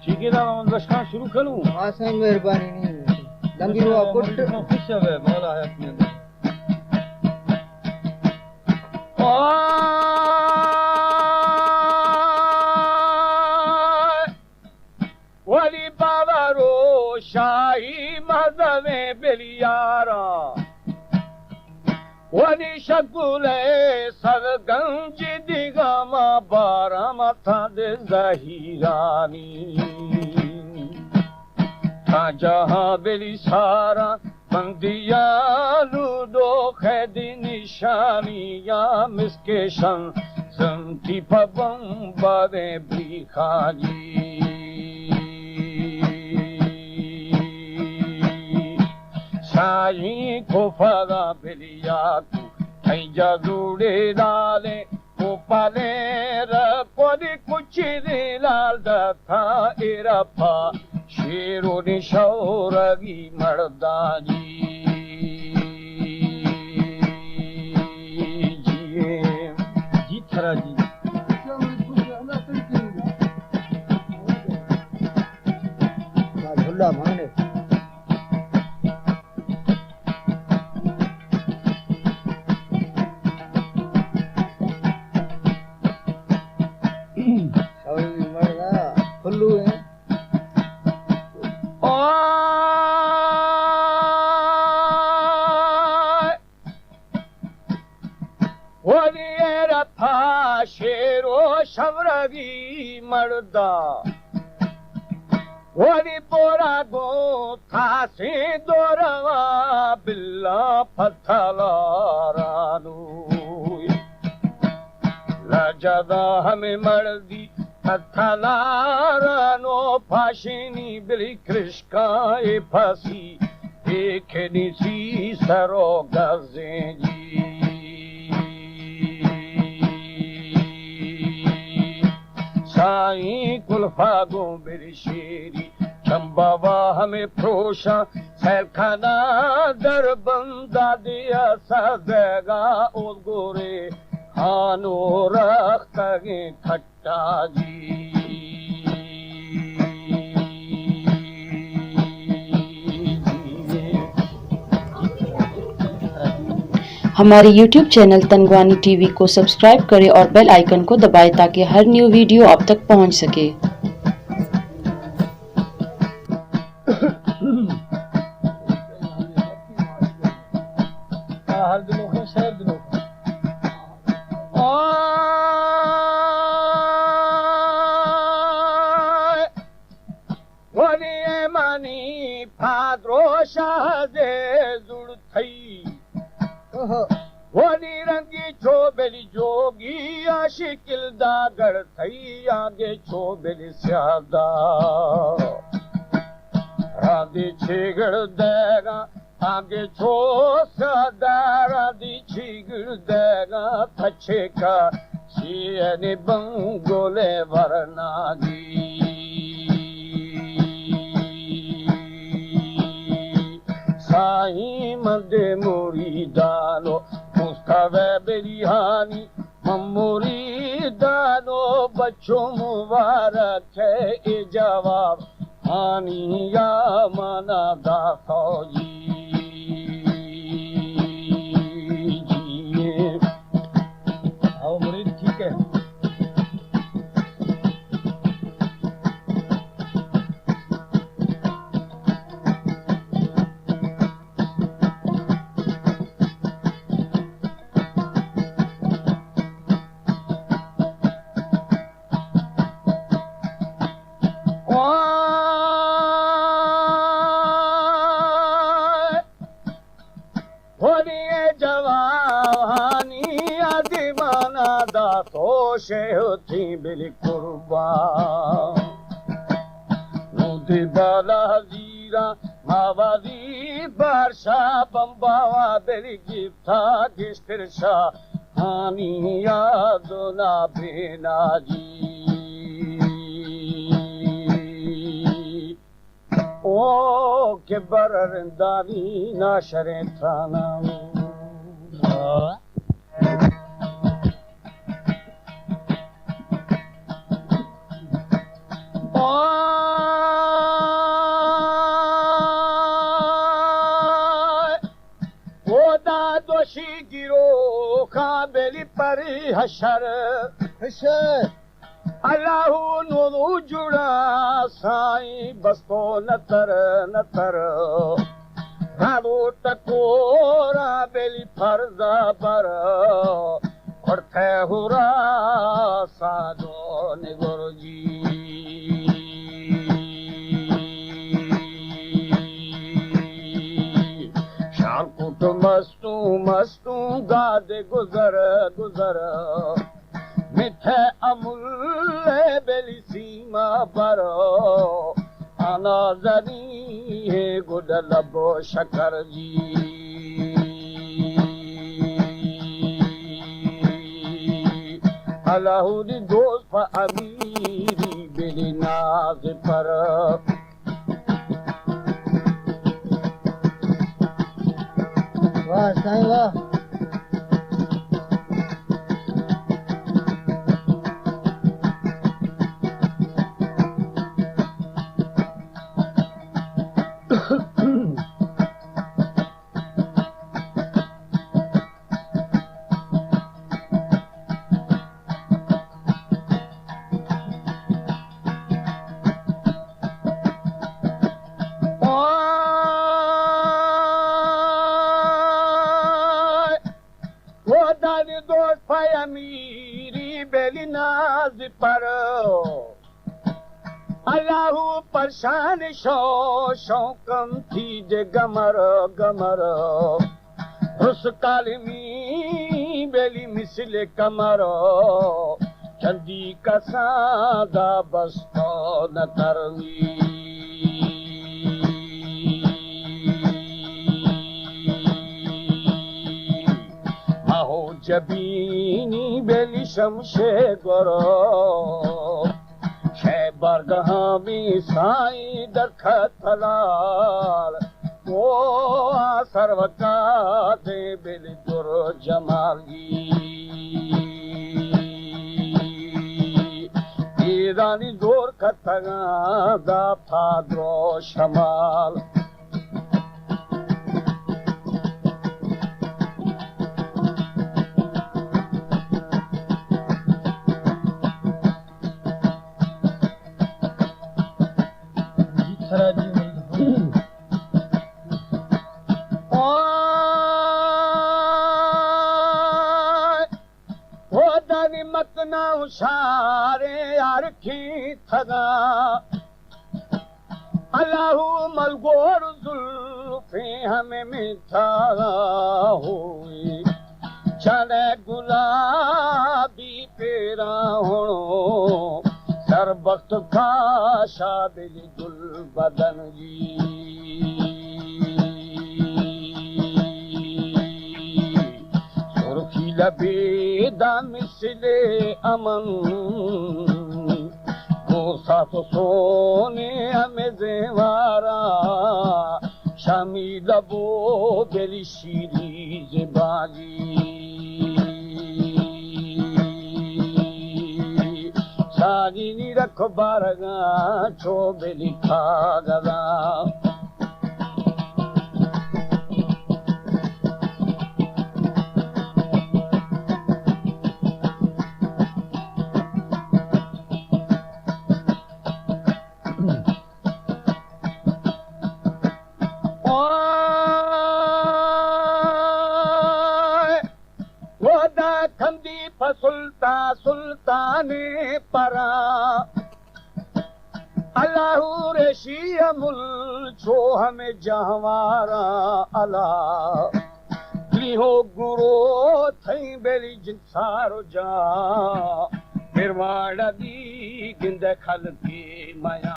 ठीक है ना लश्कर शुरू करूं आसान मेहरबानी नहीं लंगी हुआ कुट खुश है मौला है अपने वली बाबा रो शाही मज़मे बिलियारा वली शकुले सरगंज दिगामा बारा मथा दे ज़हीरानी जहाँ बेली सारा बंदिया लूडो खैदी निशानिया मिसकेशन संती पबम बादे ब्रिखाजी साई को फरा बेलिया को ठैजा जुड़े डाले को पाले रकोदी कुछ लाल था इरफा शेरों ने शौरगी मर्दानी जी थरा जी झुल्ला मांगने फुल्लू है शेरो शवरगी मर्दा वरी पोरा गो था से दोरवा बिल्ला फथलारानू लजदा हमें मर्दी फथलारानो फाशिनी बिली कृष्का ए फसी एक निसी सरो गजे जी साई कुल्फा गो मेरी शेरी चंबावा हमें प्रोशा सैलखाना दर बंदा दिया सदेगा ओ गोरे खानो रखते खट्टा जी हमारे YouTube चैनल तनगवानी टीवी को सब्सक्राइब करें और बेल आइकन को दबाएं ताकि हर न्यू वीडियो आप तक पहुंच सके। वनी रंगी छोबेली जोगी आशिकिल दागड़ थई आगे छोबेली स्यादा राधी छीगड़ देगा आगे छो सदा राधी छीगड़ देगा थच्छे का शियने बंगोले वरनागी साई मंदे मुरीदानो मुस्तवे बिरिहानी मुरीदानो बच्चों मुबारक है ए जवाब हानिया मना दा फौजी जिए आओ मुरीद ठीक है थी बिल कुर्बान नूदी बाला हजीरा मावादी बारशा बम्बावा बिल गिफ्ता गिस्तिरशा हानिया दोना बेना जी ओ के बरंदानी ना शरे थाना Oh हशर अल्लाहू नूरू जुड़ा साईं बस्तो नतर नतर राडो टकोरा बेली फर्जा पर उठे हुरा सादो निगुरु जी शानकुट मस्तू मस्तू गादे गुजर गुजर मिठे अमुल बेली सीमा पर आना जनी है गुड लबो शकर जी अल्लाहू दी दोस्त अमीरी बेली नाज पर वाह साईं वाह अमीरी बेली नाज पर अल्लाहू परेशान शौकम थी जे गमर गमर रुस कालमी बेली मिसले कमर चंदी कसादा बस्तो न तरवी जबीनी बेली शमशे गोरो शैबर गहामी साई दरखतलाल वो सर्वकाते बेली गुरु जमाली ईरानी जोर खतगा दा फाद्रो शमाल मतना उशारे यारखी थगा अल्लाहू मलगोर जुल्फे हमें मिठा हुई चले गुलाबी पेरा होनो सर वक्त का शाबिली गुल बदन जी लबेदा मिसले अमन वो साथ सोने हमें जेवारा शामी लबो बेली शीरी ज़बानी शानी नी रख बारगा छो बेली खागदा सुल्ता सुल्ताने परा अल्लाहू रेशी अमुल छो हमें जहवारा अला लिहो गुरो थई बेली जिंसारो जा निर्वाड़ा दी गिंद खल की माया